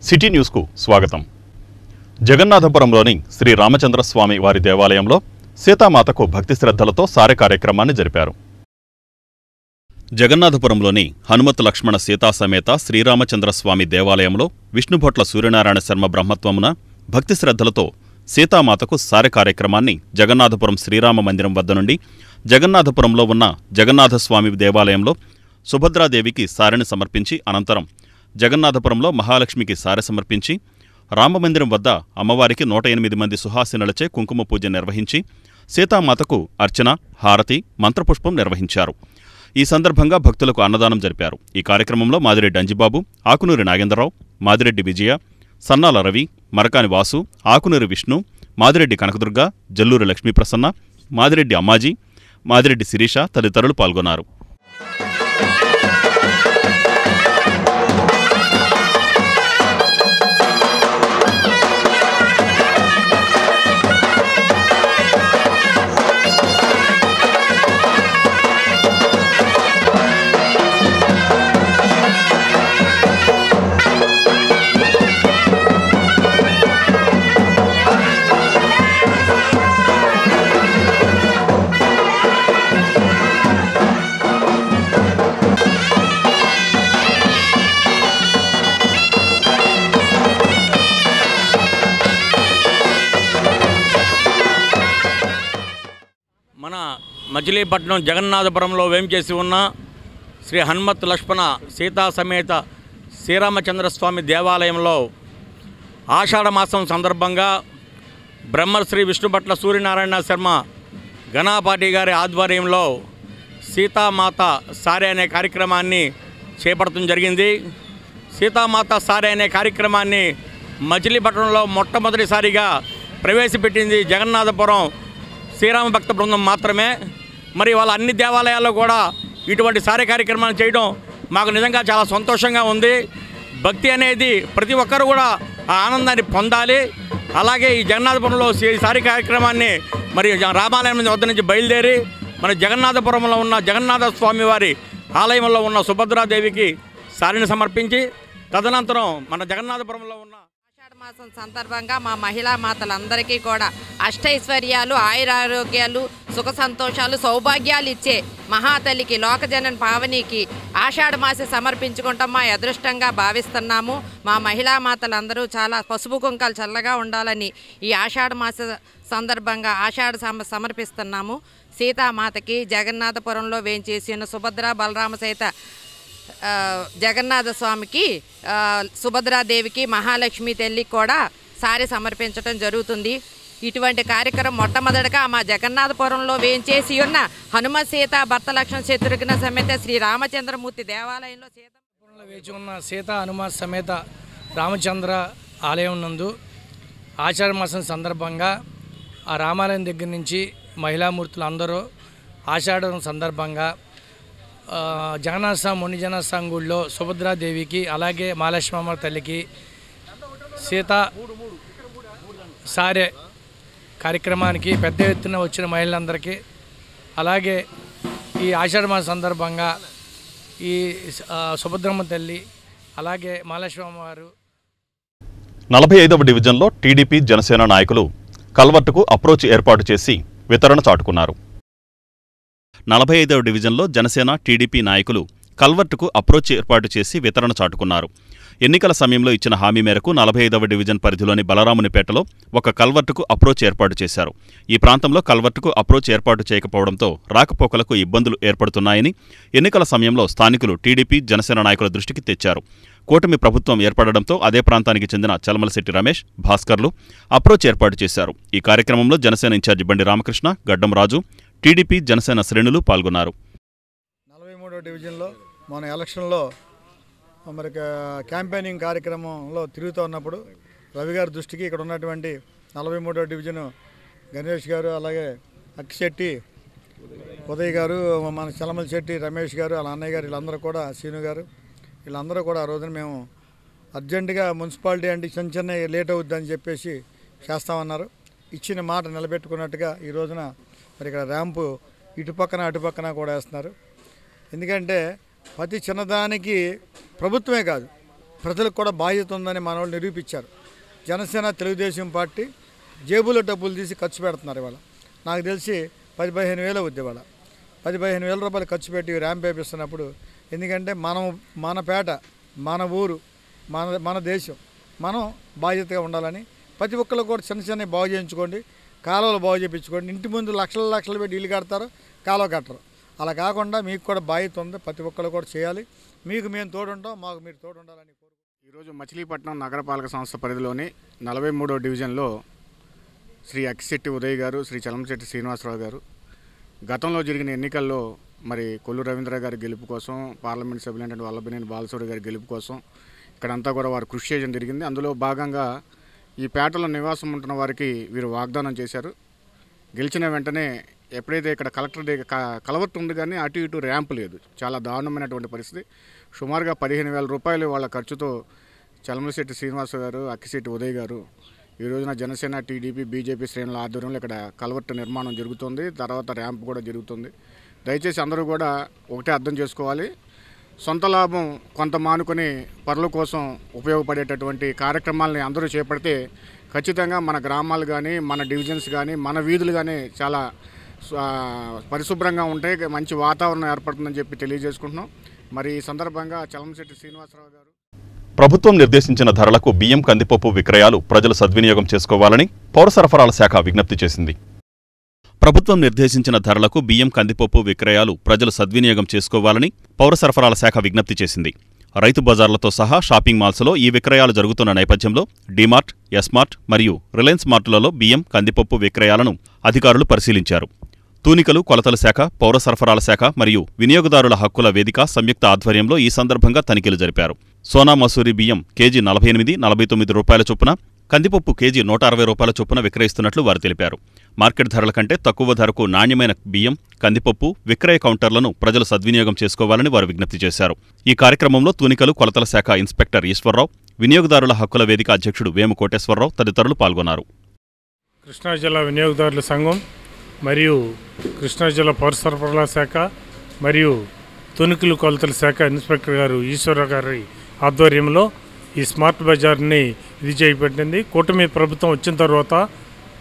City న్యూస్కు స్వాగతం. జగన్నాథపురంలోని శ్రీ రామచంద్రస్వామి వారి దేవాలయంలో సీతామాతకు భక్తి శ్రద్ధలతో సారె కార్యక్రమాన్ని జరిపారు. జగన్నాథపురంలోని హనుమత్ లక్ష్మణ సీతా సమేత శ్రీరామచంద్రస్వామి దేవాలయంలో విష్ణుభొట్ల సూర్యనారాయణ శర్మ బ్రహ్మత్వమున భక్తి శ్రద్ధలతో సీతామాతకు సారె కార్యక్రమాన్ని జగన్నాథపురం శ్రీరామ మందిరం వద్ద నుండి జగన్నాథపురంలో ఉన్న జగన్నాథస్వామి దేవాలయంలో సుభద్రాదేవికి సారెని సమర్పించి అనంతరం జగన్నాథపురంలో మహాలక్ష్మికి సారె సమర్పించి రామమందిరం వద్ద అమ్మవారికి 108 మంది సుహాసినులచే కుంకుమ పూజ నిర్వహించి సీతామాతకు అర్చన, హారతి, మంత్రపుష్పం నిర్వహించారు. ఈ సందర్భంగా భక్తులకు అన్నదానం జరిపారు. ఈ కార్యక్రమంలో మాదిరెడ్డి అంజిబాబు, ఆకునూరి నాగేంద్రరావు, మాదిరెడ్డి విజయ, సన్నాల రవి, మరకాని వాసు, ఆకునూరి విష్ణు, మాదిరెడ్డి కనకదుర్గ, జల్లూరి లక్ష్మీప్రసన్న, మాదిరెడ్డి అమ్మాజీ, మాదిరెడ్డి శిరీష తదితరులు పాల్గొన్నారు. మన మచిలీపట్నం జగన్నాథపురంలో వేంచేసి ఉన్న శ్రీ హనుమత్ లక్ష్మణ సీతా సమేత శ్రీరామచంద్రస్వామి దేవాలయంలో ఆషాఢమాసం సందర్భంగా బ్రహ్మశ్రీ విష్ణుభట్ల సూర్యనారాయణ శర్మ ఘనాపాటి గారి ఆధ్వర్యంలో సీతామాత సారె అనే కార్యక్రమాన్ని చేపట్టడం జరిగింది. సీతామాత సారె అనే కార్యక్రమాన్ని మచిలీపట్నంలో మొట్టమొదటిసారిగా ప్రవేశపెట్టింది జగన్నాథపురం శ్రీరామ భక్త బృందం మాత్రమే. మరి వాళ్ళ అన్ని దేవాలయాల్లో కూడా ఇటువంటి సారె కార్యక్రమాలు చేయడం మాకు నిజంగా చాలా సంతోషంగా ఉంది. భక్తి అనేది ప్రతి ఒక్కరు కూడా ఆ ఆనందాన్ని పొందాలి. అలాగే ఈ జగన్నాథపురంలో ఈ సారె కార్యక్రమాన్ని మరి రామాలయం వద్ద నుంచి బయలుదేరి మన జగన్నాథపురంలో ఉన్న జగన్నాథ స్వామి వారి ఆలయంలో ఉన్న సుభద్రాదేవికి సారెని సమర్పించి తదనంతరం మన జగన్నాథపురంలో ఉన్న మాసం సందర్భంగా మా మహిళా మాతలందరికీ కూడా అష్టైశ్వర్యాలు, ఆయురారోగ్యాలు, సుఖ సంతోషాలు, సౌభాగ్యాలు ఇచ్చే మహాతల్లికి లోకజనన్ పావనికి ఆషాఢ మాసి సమర్పించుకుంటాం మా అదృష్టంగా భావిస్తున్నాము. మా మహిళా మాతలందరూ చాలా పసుపు కుంకాలు చల్లగా ఉండాలని ఈ ఆషాఢ మాస సందర్భంగా ఆషాఢ సమర్పిస్తున్నాము. సీతామాతకి జగన్నాథపురంలో వేంచేసిన సుభద్ర బలరామ సహిత జగన్నాథ స్వామికి, సుభద్రాదేవికి, మహాలక్ష్మి తల్లికి కూడా సారె సమర్పించడం జరుగుతుంది. ఇటువంటి కార్యక్రమం మొట్టమొదటిగా మా జగన్నాథపురంలో వేంచేసి ఉన్న హనుమత్ సీత భర్త లక్ష్మణ శత్రుఘ్న సమేత శ్రీ రామచంద్రమూర్తి దేవాలయంలో వేచి ఉన్న సీత హనుమత్ సమేత రామచంద్ర ఆలయం నందు ఆషాఢ మాసం సందర్భంగా ఆ రామాలయం దగ్గర నుంచి మహిళామూర్తులు అందరూ ఆషాఢం సందర్భంగా జగన్నాథ స్వామి మునిజన సంగుడిలో సుభద్రాదేవికి, అలాగే మహాలక్ష్మమ్మ తల్లికి సీతా సారె కార్యక్రమానికి పెద్ద ఎత్తున వచ్చిన మహిళలందరికీ, అలాగే ఈ ఆషాఢ మాస సందర్భంగా ఈ సుభద్రమ్మ తల్లి అలాగే మహాలక్ష్మమ్మ వారు 45వ డివిజన్లో టీడీపీ, జనసేన నాయకులు కల్వర్టుకు అప్రోచ్ ఏర్పాటు చేసి వితరణ చాటుకున్నారు. 45వ డివిజన్లో జనసేన, టీడీపీ నాయకులు కల్వర్టుకు అప్రోచ్ ఏర్పాటు చేసి వితరణ చాటుకున్నారు. ఎన్నికల సమయంలో ఇచ్చిన హామీ మేరకు 45వ డివిజన్ పరిధిలోని బలరామునిపేటలో ఒక కల్వర్టుకు అప్రోచ్ ఏర్పాటు చేశారు. ఈ ప్రాంతంలో కల్వర్టుకు అప్రోచ్ ఏర్పాటు చేయకపోవడంతో రాకపోకలకు ఇబ్బందులు ఏర్పడుతున్నాయని ఎన్నికల సమయంలో స్థానికులు టీడీపీ, జనసేన నాయకుల దృష్టికి తెచ్చారు. కూటమి ప్రభుత్వం ఏర్పడడంతో అదే ప్రాంతానికి చెందిన చలమలశెట్టి రమేష్, భాస్కర్లు అప్రోచ్ ఏర్పాటు చేశారు. ఈ కార్యక్రమంలో జనసేన ఇన్ఛార్జి బండి రామకృష్ణ, గడ్డం రాజు, టీడీపీ, జనసేన శ్రేణులు పాల్గొన్నారు. 43వ డివిజన్లో మన ఎలక్షన్లో మరి క్యాంపెయినింగ్ కార్యక్రమంలో తిరుగుతూ ఉన్నప్పుడు రవి గారి దృష్టికి ఇక్కడ ఉన్నటువంటి 43వ డివిజన్ గణేష్ గారు, అలాగే అక్కిశెట్టి ఉదయ్ గారు, మన చలమలశెట్టి రమేష్ గారు, వాళ్ళ అన్నయ్య గారు, వీళ్ళందరూ కూడా సీను గారు, వీళ్ళందరూ కూడా ఆ రోజున మేము అర్జెంటుగా మున్సిపాలిటీ అంటే చిన్న లేట్ అవుద్దని చెప్పేసి చేస్తామన్నారు. ఇచ్చిన మాట నిలబెట్టుకున్నట్టుగా ఈ రోజున మరి ఇక్కడ ర్యాంపు ఇటుపక్కన అటుపక్కన కూడా వేస్తున్నారు. ఎందుకంటే ప్రతి చిన్నదానికి ప్రభుత్వమే కాదు, ప్రజలకు కూడా బాధ్యత ఉందని మన వాళ్ళు నిరూపించారు. జనసేన తెలుగుదేశం పార్టీ జేబులో డబ్బులు తీసి ఖర్చు పెడుతున్నారు. ఇవాళ నాకు తెలిసి 10-15 వేలు అవుద్ది. ఇవాళ 10-15 వేల రూపాయలు ఖర్చు పెట్టి ర్యాంప్ వేపిస్తున్నప్పుడు, ఎందుకంటే మన పేట, మన ఊరు, మన దేశం, మనం బాధ్యతగా ఉండాలని ప్రతి ఒక్కళ్ళు కూడా చిన్న చిన్న బాగు చేయించుకోండి, కాలువలు బాగు చేయించుకోండి. ఇంటి ముందు లక్షలు పెట్టి ఇల్లు కడతారు, కాలువ కట్టరు. అలా కాకుండా మీకు కూడా బాధ్యత ఉంది, ప్రతి ఒక్కళ్ళు కూడా చేయాలి. మీకు మేము తోడుంటాం, మాకు మీరు తోడుండాలని కోరుకుంటున్నాం. ఈరోజు మచిలీపట్నం నగరపాలక సంస్థ పరిధిలోని 43వ డివిజన్లో శ్రీ అక్కిశెట్టి ఉదయ్ గారు, శ్రీ చలమశెట్టి శ్రీనివాసరావు గారు గతంలో జరిగిన ఎన్నికల్లో మరి కొల్లు రవీంద్ర గారి గెలుపు కోసం, పార్లమెంట్ సభ్యులైన వల్లభనేని బాలశౌరి గారి గెలుపు కోసం ఇక్కడంతా కూడా వారు కృషి చేయడం జరిగింది. అందులో భాగంగా ఈ పేటలో నివాసం ఉంటున్న వారికి వీరు వాగ్దానం చేశారు. గెలిచిన వెంటనే ఎప్పుడైతే ఇక్కడ కలెక్టర్ కలవర్ట్ ఉంది కానీ అటు ఇటు ర్యాంప్ లేదు, చాలా దారుణమైనటువంటి పరిస్థితి. సుమారుగా 15,000 రూపాయలు వాళ్ళ ఖర్చుతో చలమశెట్టి శ్రీనివాసరావు గారు, అక్కిశెట్టి ఉదయ్ గారు ఈ రోజున జనసేన, టీడీపీ, బీజేపీ శ్రేణుల ఆధ్వర్యంలో ఇక్కడ కలవర్ట్ నిర్మాణం జరుగుతుంది. తర్వాత ర్యాంప్ కూడా జరుగుతుంది. దయచేసి అందరూ కూడా ఒకటే అర్థం చేసుకోవాలి, సొంత లాభం కొంత మానుకొని పరుల కోసం ఉపయోగపడేటటువంటి కార్యక్రమాలని అందరూ చేపడితే ఖచ్చితంగా మన గ్రామాలు కానీ, మన డివిజన్స్ కానీ, మన వీధులు కానీ చాలా పరిశుభ్రంగా ఉంటాయి, మంచి వాతావరణం ఏర్పడుతుందని చెప్పి తెలియజేసుకుంటున్నాం. మరి ఈ సందర్భంగా చలమశెట్టి శ్రీనివాసరావు గారు ప్రభుత్వం నిర్దేశించిన ధరలకు బియ్యం, కందిపప్పు విక్రయాలు ప్రజలు సద్వినియోగం చేసుకోవాలని పౌర సరఫరాల శాఖ విజ్ఞప్తి చేసింది. ప్రభుత్వం నిర్దేశించిన ధరలకు బియ్యం, కందిపప్పు విక్రయాలు ప్రజలు సద్వినియోగం చేసుకోవాలని పౌర సరఫరాల శాఖ విజ్ఞప్తి చేసింది. రైతు బజార్లతో సహా షాపింగ్ మాల్స్లో ఈ విక్రయాలు జరుగుతున్న నేపథ్యంలో డీమార్ట్, ఎస్మార్ట్ మరియు రిలయన్స్ మార్టులలో బియ్యం, కందిపప్పు విక్రయాలను అధికారులు పరిశీలించారు. తూనికలు, కొలతల శాఖ, పౌర సరఫరాల శాఖ మరియు వినియోగదారుల హక్కుల వేదిక సంయుక్త ఆధ్వర్యంలో ఈ సందర్భంగా తనిఖీలు జరిపారు. సోనా మసూరి బియ్యం కేజీ 48-49 రూపాయల చొప్పున, కందిపప్పు కేజీ 160 రూపాయల చొప్పున విక్రయిస్తున్నట్లు వారు తెలిపారు. మార్కెట్ ధరల కంటే తక్కువ ధరకు నాణ్యమైన బియ్యం, కందిపప్పు విక్రయ కౌంటర్లను ప్రజలు సద్వినియోగం చేసుకోవాలని వారు విజ్ఞప్తి చేశారు. ఈ కార్యక్రమంలో తూనికలు, కొలతల శాఖ ఇన్స్పెక్టర్ ఈశ్వర్రావు, వినియోగదారుల హక్కుల వేదిక అధ్యక్షుడు వేము కోటేశ్వరరావు తదితరులు పాల్గొన్నారు. కృష్ణా జిల్లా వినియోగదారుల సంఘం మరియు కృష్ణా జిల్లా పౌర సరఫరాల శాఖ మరియు తూనికలు, కొలతల శాఖ ఇన్స్పెక్టర్ గారు ఈశ్వరరావు గారి ఆధ్వర్యంలో ఈ స్మార్ట్ బజార్ని ఇది చేయబడింది. కూటమి ప్రభుత్వం వచ్చిన తర్వాత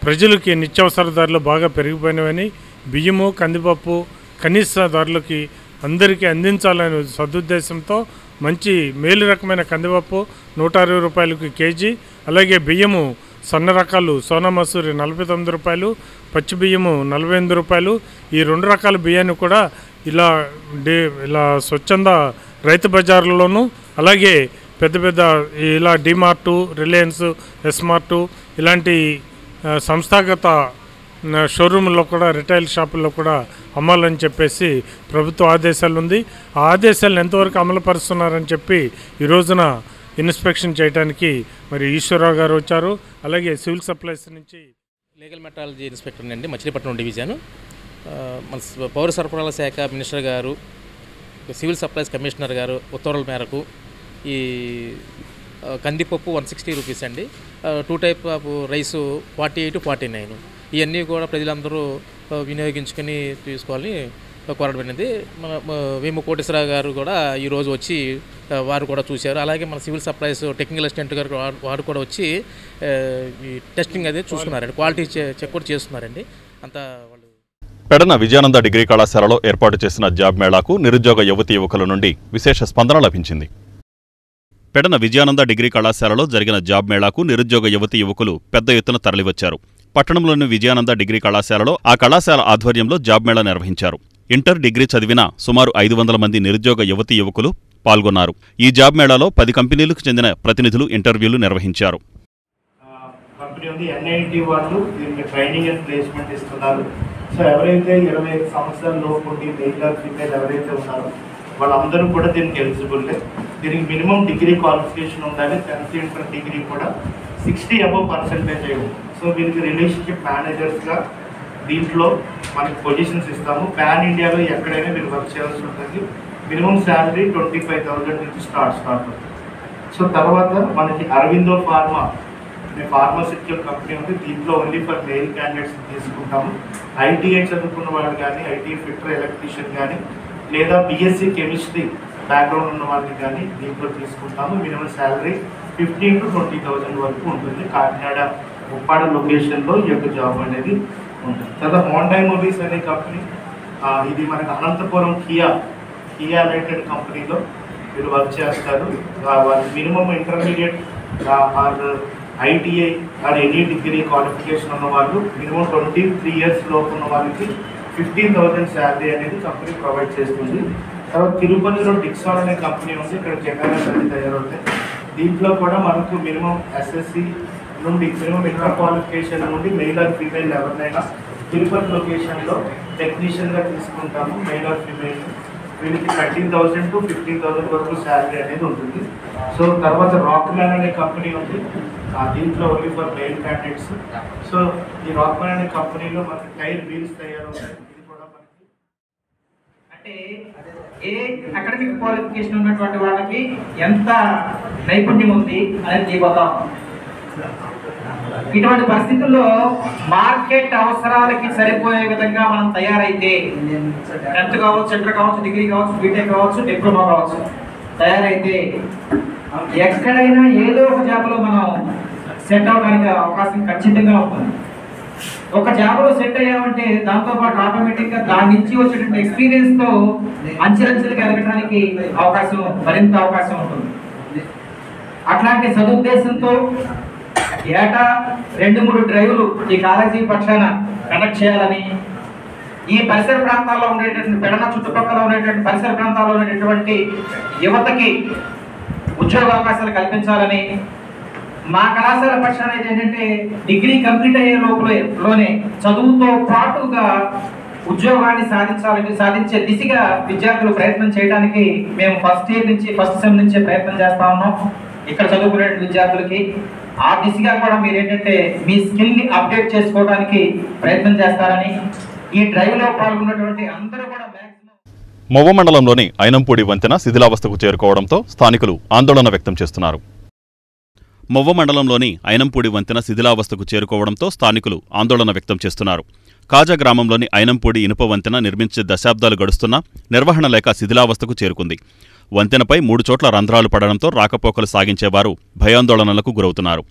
ప్రజలకి నిత్యావసర ధరలు బాగా పెరిగిపోయినవని, బియ్యము, కందిపప్పు కనీస ధరలకి అందరికీ అందించాలనే సదుద్దేశంతో మంచి మేలు రకమైన కందిపప్పు 160 రూపాయలకి కేజీ, అలాగే బియ్యము సన్న రకాలు సోనా మసూరి 49 రూపాయలు, పచ్చి బియ్యము 48 రూపాయలు. ఈ 2 రకాల బియ్యాన్ని కూడా ఇలా స్వచ్ఛంద రైతు బజార్లలోనూ, అలాగే పెద్ద ఇలా డిమార్టు, రిలయన్స్, ఎస్మార్టు ఇలాంటి సంస్థాగత షోరూంలో కూడా, రిటైల్ షాపుల్లో కూడా అమ్మాలని చెప్పేసి ప్రభుత్వ ఆదేశాలు ఉంది. ఆ ఆదేశాలను ఎంతవరకు అమలు పరుస్తున్నారని చెప్పి ఈ రోజున ఇన్స్పెక్షన్ చేయడానికి మరి ఈశ్వరరావు గారు వచ్చారు. అలాగే సివిల్ సప్లైస్ నుంచి లీగల్ మెట్రాలజీ ఇన్స్పెక్టర్ అండి, మచిలీపట్నం డివిజన్. మన పౌర సరఫరాల శాఖ మినిస్టర్ గారు, సివిల్ సప్లైస్ కమిషనర్ గారు ఉత్తర్వుల మేరకు ఈ కందిపప్పు 160 రూపీస్ అండి, 2 టైప్ ఆఫ్ రైసు 48-49, ఇవన్నీ కూడా ప్రజలందరూ వినియోగించుకొని తీసుకోవాలని కోరబడినది. మన వేము కోటేశ్వరరావు గారు కూడా ఈరోజు వచ్చి వారు కూడా చూశారు. అలాగే మన సివిల్ సప్లైస్ టెక్నికల్ అసిస్టెంట్ గారు వారు కూడా వచ్చి ఈ టెస్టింగ్ అదే చూసుకున్నారండి, క్వాలిటీ చెక్ కూడా చేస్తున్నారండి. అంతా వాళ్ళు పెడన విజయానంద డిగ్రీ కళాశాలలో ఏర్పాటు చేసిన జాబ్ మేళాకు నిరుద్యోగ యువతీ యువకుల నుండి విశేష స్పందన లభించింది. పెడన విజయానంద డిగ్రీ కళాశాలలో జరిగిన జాబ్ మేళాకు నిరుద్యోగ యువతీ యువకులు పెద్ద ఎత్తున తరలివచ్చారు. పట్టణంలోని విజయానంద డిగ్రీ కళాశాలలో ఆ కళాశాల ఆధ్వర్యంలో జాబ్ మేళా నిర్వహించారు. ఇంటర్, డిగ్రీ చదివిన సుమారు 500 మంది నిరుద్యోగ యువతీ యువకులు పాల్గొన్నారు. ఈ జాబ్ మేళాలో 10 కంపెనీలకు చెందిన ప్రతినిధులు ఇంటర్వ్యూలు నిర్వహించారు. కంపెనీ ఉంది, ఎన్ఐటి వాళ్ళు దీనికి ట్రైనింగ్ అండ్ ప్లేస్మెంట్ ఇస్తున్నారు. సో ఎవరైతే 25 సంవత్సరాల లోపు మెయిల్ ఆర్ ఫీమేల్ ఎవరైతే ఉన్నారో వాళ్ళందరూ కూడా దీనికి ఎలిజిబుల్లే. దీనికి మినిమం డిగ్రీ క్వాలిఫికేషన్ ఉండాలి, 10th ఇంటర్ డిగ్రీ కూడా 60 above % అయ్యి. సో వీరికి రిలేషన్షిప్ మేనేజర్స్గా దీంట్లో మనకి పొజిషన్స్ ఇస్తాము. పాన్ ఇండియాలో ఎక్కడైనా మీరు వర్క్ చేయాల్సి ఉంటుంది. మినిమం శాలరీ 25,000 నుంచి స్టార్ట్ అవుతుంది. సో తర్వాత మనకి అరవిందో ఫార్మా ఫార్మాసిటికల్ కంపెనీ ఉంది, దీంట్లో ఓన్లీ ఫర్ మెయిల్ క్యాండిడేట్స్ తీసుకుంటాము. ఐటీఐ చదువుకున్న వాళ్ళు కానీ, ఐటీ ఫిట్టర్ ఎలక్ట్రీషియన్ కానీ, లేదా బీఎస్సీ కెమిస్ట్రీ బ్యాక్గ్రౌండ్ ఉన్న వాళ్ళని కానీ దీంట్లో తీసుకుంటాము. మినిమం శాలరీ 15,000 to 20,000 వరకు ఉంటుంది. కాకినాడ ఉప్పాడ లొకేషన్లో ఈ యొక్క జాబ్ అనేది ఉంటుంది. తర్వాత హోండా మూవీస్ అనే కంపెనీ, ఇది మనకు అనంతపురం కియా రిలేటెడ్ కంపెనీలో వీళ్ళు వర్క్ చేస్తారు. వాళ్ళు minimum intermediate or ITI or any degree qualification ఉన్న వాళ్ళు, మినిమం 23 years లోపు ఉన్న వాళ్ళకి 15,000 శాలరీ అనేది కంపెనీ ప్రొవైడ్ చేస్తుంది. తర్వాత తిరుపతిలో డిక్సాన్ అనే కంపెనీ ఉంది. ఇక్కడ కెమెరాస్ అన్ని తయారవుతాయి. దీంట్లో కూడా మనకు మినిమం ఎస్ఎస్సి నుండి మినిమం ఇంటర్ క్వాలిఫికేషన్ నుండి మెయిల్ ఆర్ ఫీమేల్ ఎవరినైనా తిరుపతి లొకేషన్లో టెక్నీషియన్గా తీసుకుంటాము. మెయిల్ ఆర్ ఫీమేల్ వీళ్ళకి 13,000 to 15,000 వరకు శాలరీ అనేది ఉంటుంది. సో తర్వాత రాక్ మ్యాన్ అనే కంపెనీ ఉంది. దీంట్లో only for male candidates. So ఈ రాక్ మ్యాన్ అనే కంపెనీలో మనకి టైర్ వీల్స్ తయారవుతాయి. ఇది కూడా మనకి అంటే ఏ అకాడమిక్ క్వాలిఫికేషన్ ఉన్నటువంటి వాళ్ళకి ఎంత నైపుణ్యం ఉంది అనేది తీయబోతాం. ఇటువంటి పరిస్థితుల్లో మార్కెట్ అవసరాలకి సరిపోయే విధంగా మనం తయారైతే, 10th కావచ్చు, ఇంటర్ కావచ్చు, డిగ్రీ కావచ్చు, బీటెక్ కావచ్చు, డిప్లొమా కావచ్చు, తయారైతే ఎక్కడైనా ఏదో ఒక జాబ్లో మనం సెట్ అవడానికి అవకాశం ఖచ్చితంగా ఉంటుంది. ఒక జాబ్లో సెట్ అయ్యామంటే దాంతోపాటు ఆటోమేటిక్గా దాని నుంచి వచ్చేటువంటి ఎక్స్పీరియన్స్తో అంచెలంచెలుగా ఎదగడానికి మరింత అవకాశం ఉంటుంది. అట్లాంటి సదుద్దేశంతో ఏటా 2-3 డ్రైవ్లు ఈ కాలేజీ పక్షాన కండక్ట్ చేయాలని, ఈ పరిసర ప్రాంతాల్లో ఉండేటువంటి పెడన చుట్టుపక్కల ఉండేటువంటి పరిసర ప్రాంతాల్లో ఉండేటువంటి యువతకి ఉద్యోగ అవకాశాలు కల్పించాలని, మా కళాశాల పక్షాన ఏంటంటే డిగ్రీ కంప్లీట్ అయ్యే లోపలనే చదువుతో పాటుగా ఉద్యోగాన్ని సాధించే దిశగా విద్యార్థులు ప్రయత్నం చేయడానికి మేము ఫస్ట్ సెమ్ నుంచే ప్రయత్నం చేస్తా ఉన్నాం. ఇక్కడ చదువుకునే విద్యార్థులకి ఆ దిశగా కూడా మీరు ఏంటంటే మీ స్కిల్ని అప్డేట్ చేసుకోవడానికి ప్రయత్నం చేస్తారని, ఈ డ్రైవ్లో పాల్గొన్నటువంటి అందరూ కూడా మొవ్వ మండలంలోని ఐనంపూడి వంతెన శిథిలావస్థకు చేరుకోవడంతో స్థానికులు ఆందోళన వ్యక్తం చేస్తున్నారు. మొవ్వ మండలంలోని ఐనంపూడి వంతెన శిథిలావస్థకు చేరుకోవడంతో స్థానికులు ఆందోళన వ్యక్తం చేస్తున్నారు. కాజా గ్రామంలోని ఐనంపూడి ఇనుప వంతెన నిర్మించే దశాబ్దాలు గడుస్తున్నా నిర్వహణ లేక శిథిలావస్థకు చేరుకుంది. వంతెనపై 3 చోట్ల రంధ్రాలు పడడంతో రాకపోకలు సాగించేవారు భయాందోళనలకు గురవుతున్నారు.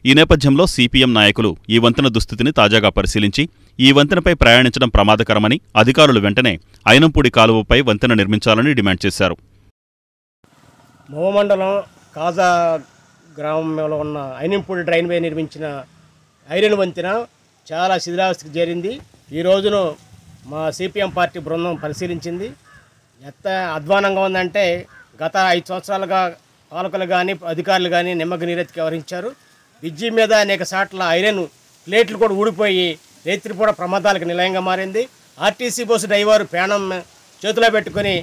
ఈ నేపథ్యంలో సిపిఎం నాయకులు ఈ వంతెన దుస్థితిని తాజాగా పరిశీలించి ఈ వంతెనపై ప్రయాణించడం ప్రమాదకరమని అధికారులు వెంటనే ఐనంపూడి కాలువపై వంతెన నిర్మించాలని డిమాండ్ చేశారు. మొవ్వ మండలం కాజా గ్రామంలో ఉన్న ఐనంపూడి డ్రైన్వే నిర్మించిన ఐరన్ వంతెన చాలా శిథిలావస్థకు చేరింది. ఈ రోజును మా సిపిఎం పార్టీ బృందం పరిశీలించింది. ఎంత అధ్వానంగా ఉందంటే గత 5 సంవత్సరాలుగా పాలకులు కానీ అధికారులు కానీ నిమ్మకు నీరెత్తికి వ్యవహరించారు. బ్రిడ్జి మీద అనేక సార్ల ఐరన్ ప్లేట్లు కూడా ఊడిపోయి రైతులు ప్రమాదాలకు నిలయంగా మారింది. ఆర్టీసీ బస్సు డ్రైవర్ ప్రాణం చేతిలో పెట్టుకుని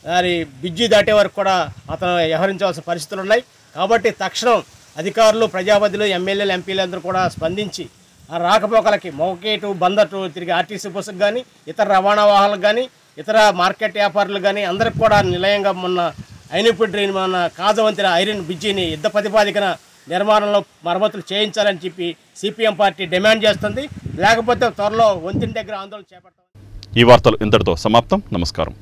మరి బ్రిడ్జి దాటే వరకు కూడా అతను వ్యవహరించవలసిన పరిస్థితులు ఉన్నాయి. కాబట్టి తక్షణం అధికారులు, ప్రజాపతిలు, ఎమ్మెల్యేలు, ఎంపీలు అందరూ కూడా స్పందించి ఆ రాకపోకలకి మౌకేటు బందటు తిరిగి ఆర్టీసీ బస్సుకు కానీ ఇతర రవాణా వాహనాలకు కానీ ఇతర మార్కెట్ వ్యాపారులు కానీ అందరికి కూడా నిలయంగా మొన్న ఐనంపూడి డ్రైన్ మన కాజా వంతెన ఐరన్ బ్రిడ్జిని యుద్ధ ప్రతిపాదికన నిర్మాణంలో మరమ్మతులు చేయించాలని చెప్పి సిపిఎం పార్టీ డిమాండ్ చేస్తుంది. లేకపోతే త్వరలో వంతెన దగ్గర ఆందోళన చేపడతాం. ఈ వార్తలు ఇంతటితో సమాప్తం. నమస్కారం.